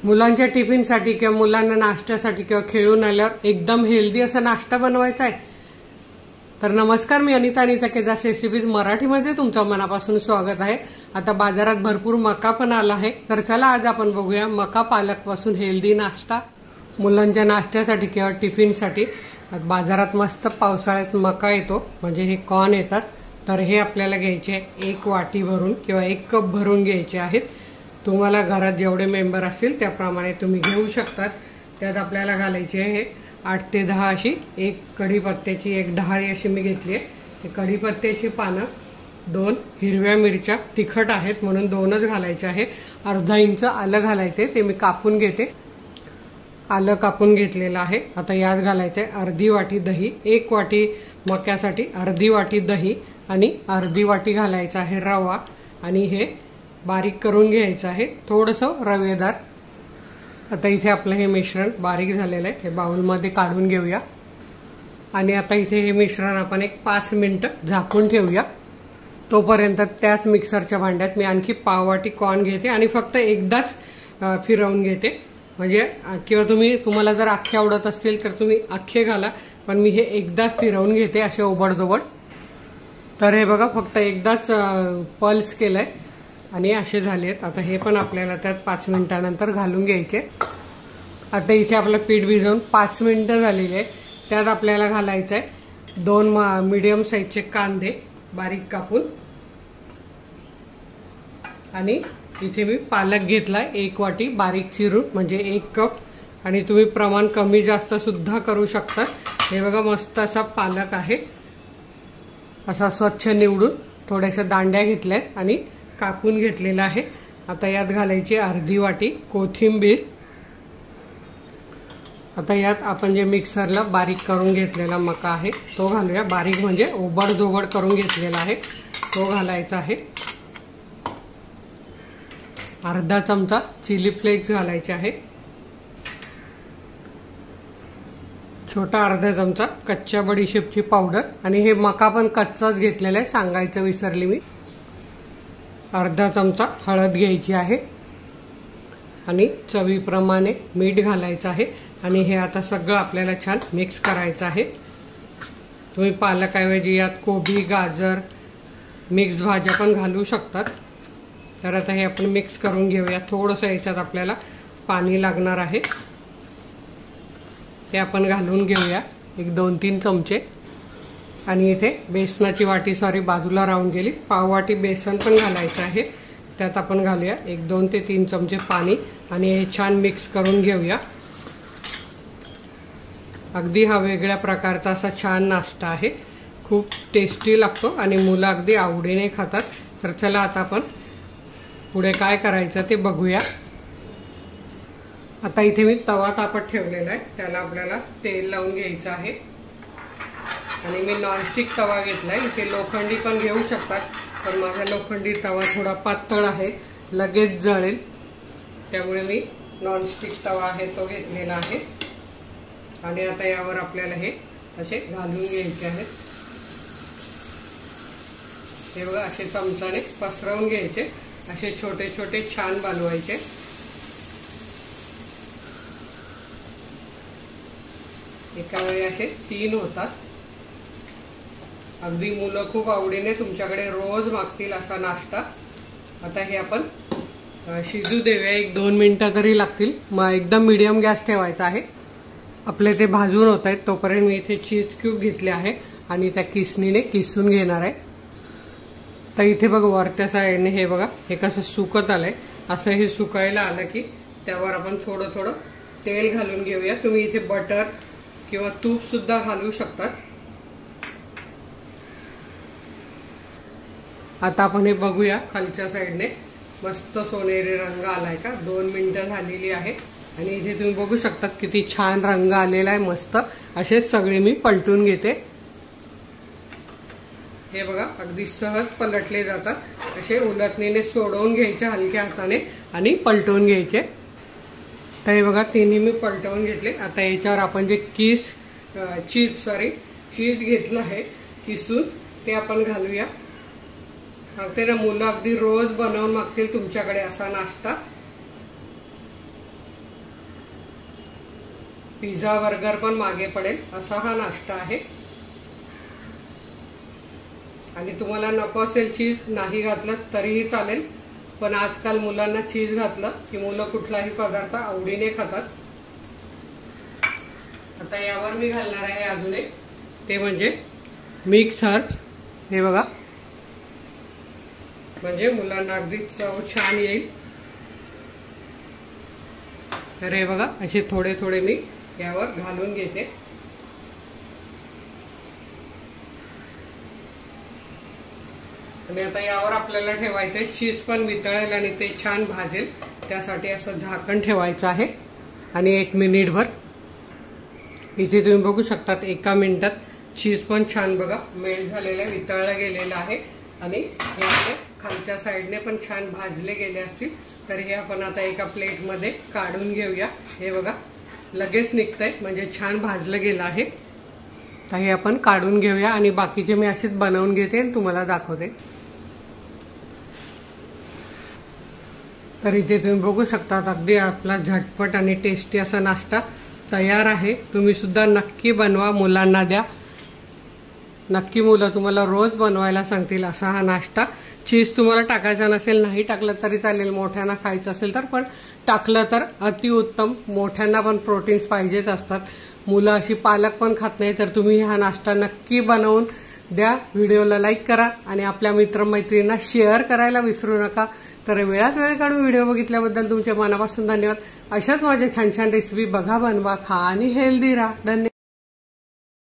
मुलांच्या टिफिनसाठी किंवा मुलांना नाश्त्यासाठी किंवा खेळून आल्यावर एकदम हेल्दी असा नाश्ता बनवायचा आहे तर नमस्कार, मी अनिता केदार रेसिपीज मराठीमध्ये तुमचं मनापासून स्वागत आहे। आता बाजारात भरपूर मका पण आला आहे, तर चला आज आपण बघूया मका पालक पासून हेल्दी नाश्ता मुलांच्या नाश्त्यासाठी किंवा टिफिनसाठी। बाजारात मस्त पावसाळ्यात मका येतो, म्हणजे हे कॉर्न येतात, तर हे आपल्याला घ्यायचे आहे 1 वाटी भरून किंवा 1 कप भरून घ्यायचे आहेत। तुम्हाला घरात जेवढे मेंबर असतील त्याप्रमाणे तुम्ही घेऊ शकतात। त्यात आपल्याला घालायचे आहे 8 ते 10 अशी एक कढीपत्त्याची एक डहाळी अशी मी घेतली आहे। ते कढीपत्त्याची पानं, 2 हिरव्या मिरच्या तिखट आहेत म्हणून 2च घालायचे आहे। अर्धा इंच आलं घालायचे, ते मी कापून घेते। आलं कापून घेतलेलं आहे। आता यात घालायचे अर्धी वाटी दही, 1 वाटी मक्यासाठी अर्धी वाटी दही आणि अर्धी वाटी घालायचा आहे रवा आणि हे बारीक करून घ्यायचं आहे, थोडंसं रवेदार। आता इथे आपलं हे मिश्रण बारीक झालेलं आहे, हे बाउलमध्ये काढून घेऊया आणि आता इथे हे मिश्रण आपण एक 5 मिनिटं झाकून ठेवूया। तोपर्यंत त्याच मिक्सरच्या भांड्यात मी आणखी पाव वाटी कॉर्न घेते आणि फक्त एकदाच फिरवून घेते, म्हणजे किंवा तुम्हाला जर अख्खे आवडत असतील तर तुम्ही अख्खे घाला, पण मी हे एकदाच फिरवून घेते असे ओबडधोबड। तर हे बघा, फक्त एकदाच पल्स केलंय आणि असे झालेत। आता हे पण आपल्याला त्यात 5 मिनिटानंतर घालून घ्यायचे। आता इथे आपलं पीठ भिजवून 5 मिनिटं झालेली आहे। त्यात आपल्याला घालायचं आहे 2 मीडियम साईजचे कांदे बारीक कापून आणि इथे मी पालक घेतलाय 1 वाटी बारीक चिरून, म्हणजे 1 कप, आणि तुम्ही प्रमाण कमी जास्त सुद्धा करू शकता। हे बघा, मस्त असा पालक आहे, असा स्वच्छ निवडून थोड्याशा दांड्या घेतल्यात आणि कापून घेतलेला आहे। आता यात घालायची अर्धी वाटी कोथिंबीर। आता यात आपण जे मिक्सरला बारीक करून घेतलेला मका आहे तो घालूया, बारीक म्हणजे ओबडधोबड करून घेतलेला आहे तो घालायचा आहे। अर्धा चमचा चिली फ्लेक्स घालायचे आहे, छोटा अर्धा चमचा कच्च्या बडीशेपची पावडर, आणि हे मका पण कच्चाच घेतलेला आहे, सांगायचं विसरली मी। अर्धा चमचा हळद घ्यायची आहे आणि चवीप्रमाणे मीठ घालायचं आहे आणि हे आता सगळं आपल्याला छान मिक्स करायचं आहे। तुम्ही पालकाऐवजी यात कोबी, गाजर, मिक्स भाज्या पण घालू शकतात। तर आता हे आपण मिक्स करून घेऊया। थोडंसं याच्यात आपल्याला पाणी लागणार आहे, ते आपण घालून घेऊया, एक 2-3 चमचे। आणि इथे बेसनाची वाटी बाजूला राहून गेली, पाव वाटी बेसन पण घालायचं आहे। त्यात आपण घालूया 1-2 ते 3 चमचे पाणी आणि हे छान मिक्स करून घेऊया। अगदी हा वेगळ्या प्रकारचा असा छान नाश्ता आहे, खूप टेस्टी लागतो आणि मुलं अगदी आवडीने खातात। तर चला आता आपण पुढे काय करायचं ते बघूया। आता इथे मी तवा तापत ठेवलेला आहे, त्याला आपल्याला तेल लावून घ्यायचं आहे आणि मी नॉनस्टिक तवा घेतलाय। इथे लोखंडी पण घेऊ शकतात, पण माझा लोखंडी तवा थोडा पातळ आहे, लगेच जळेल, त्यामुळे मी नॉनस्टिक तवा आहे तो घेतलेला आहे। आणि आता यावर आपल्याला हे असे घालून घ्यायचे आहेत। हे बघा, असे चमचाने पसरवून घ्यायचे, असे छोटे छोटे छान बनवायचे। एका वेळी असे 3 होतात। अगदी मुलं खूप आवडीने तुमच्याकडे रोज मागतील असा नाश्ता। आता हे आपण शिजू देऊया, 1-2 मिनिटं तरी लागतील, मग एकदम मीडियम गॅस ठेवायचा आहे। आपले ते भाजून होत आहेत, तोपर्यंत मी इथे चीज क्यूब घेतले आहे आणि त्या किसणीने किसून घेणार आहे। तर इथे बघा, वरच्या साईडने हे बघा, हे कसं सुकत आलंय, असं हे सुकायला आलं की त्यावर आपण थोडं थोडं तेल घालून घेऊया। तुम्ही इथे बटर किंवा तूप सुद्धा घालू शकतात। आता आपण हे बघूया, खालच्या साईडने मस्त सोनेरी रंग आलाय का, 2 मिनिटं झालेली आहे आणि इथे तुम्ही बघू शकतात किती छान रंग आलेला आहे, मस्त। असेच सगळे मी पलटून घेते। हे बघा, अगदी सहज पलटले जातात, असे उलटणीने सोडवून घ्यायचे हलक्या हाताने आणि पलटवून घ्यायचे। तर हे बघा, तिन्ही मी पलटवून घेतले। आता याच्यावर आपण जे चीज घेतलं आहे किसून, ते आपण घालूया। सांगते ना, मुलं अगदी रोज बनवून मागतील तुमच्याकडे असा नाश्ता। पिझ्झा बर्गर पण मागे पडेल असा हा नाश्ता आहे। आणि तुम्हाला नको असेल चीज नाही घातलं तरीही चालेल, पण आजकाल मुलांना चीज घातलं की मुलं कुठलाही पदार्थ आवडीने खातात। आता यावर मी घालणार आहे अजून एक, ते म्हणजे मिक्स हर्ब्स। हे बघा, म्हणजे मुलांना अगदी चव छान येईल। तर हे बघा, असे थोडे थोडे मी यावर घालून घेते। आणि आता यावर आपल्याला ठेवायचं आहे, चीज पण वितळेल आणि ते छान भाजेल, त्यासाठी असं झाकण ठेवायचं आहे। आणि 1 मिनिटभर इथे तुम्ही बघू शकतात 1 मिनिटात चीज पण छान बघा मेल्ट झालेलं आहे, वितळलं गेलेलं आहे आणि हे खालच्या साईडने पण छान भाजले गेले असतील। तर हे आपण आता एका प्लेटमध्ये काढून घेऊया। हे बघा, लगेच निघतंय, म्हणजे छान भाजलं गेलं आहे। तर हे आपण काढून घेऊया आणि बाकीचे मी असेच बनवून घेते आणि तुम्हाला दाखवते। तर इथे तुम्ही बघू शकता अगदी आपला झटपट आणि टेस्टी असा नाश्ता तयार आहे। तुम्ही सुद्धा नक्की बनवा, मुलांना द्या, नक्की मुलं तुम्हाला रोज बनवायला सांगतील असा हा नाश्ता। चीज तुम्हाला टाकायचा नसेल, नाही टाकलं तरी चालेल, मोठ्यांना खायचं असेल तर, पण टाकलं तर अतिउत्तम। मोठ्यांना पण प्रोटीन्स पाहिजेच असतात, मुलं अशी पालक पण खात नाही। तर तुम्ही हा नाश्ता नक्की बनवून द्या, व्हिडिओला लाईक करा आणि आपल्या मित्रमैत्रिणींना शेअर करायला विसरू नका। तर वेळात वेळ काढून व्हिडिओ बघितल्याबद्दल तुमचे मनापासून धन्यवाद। अशाच माझे छान छान रेसिपी बघा, बनवा, खा आणि हेल्दी राहा। धन्यवाद।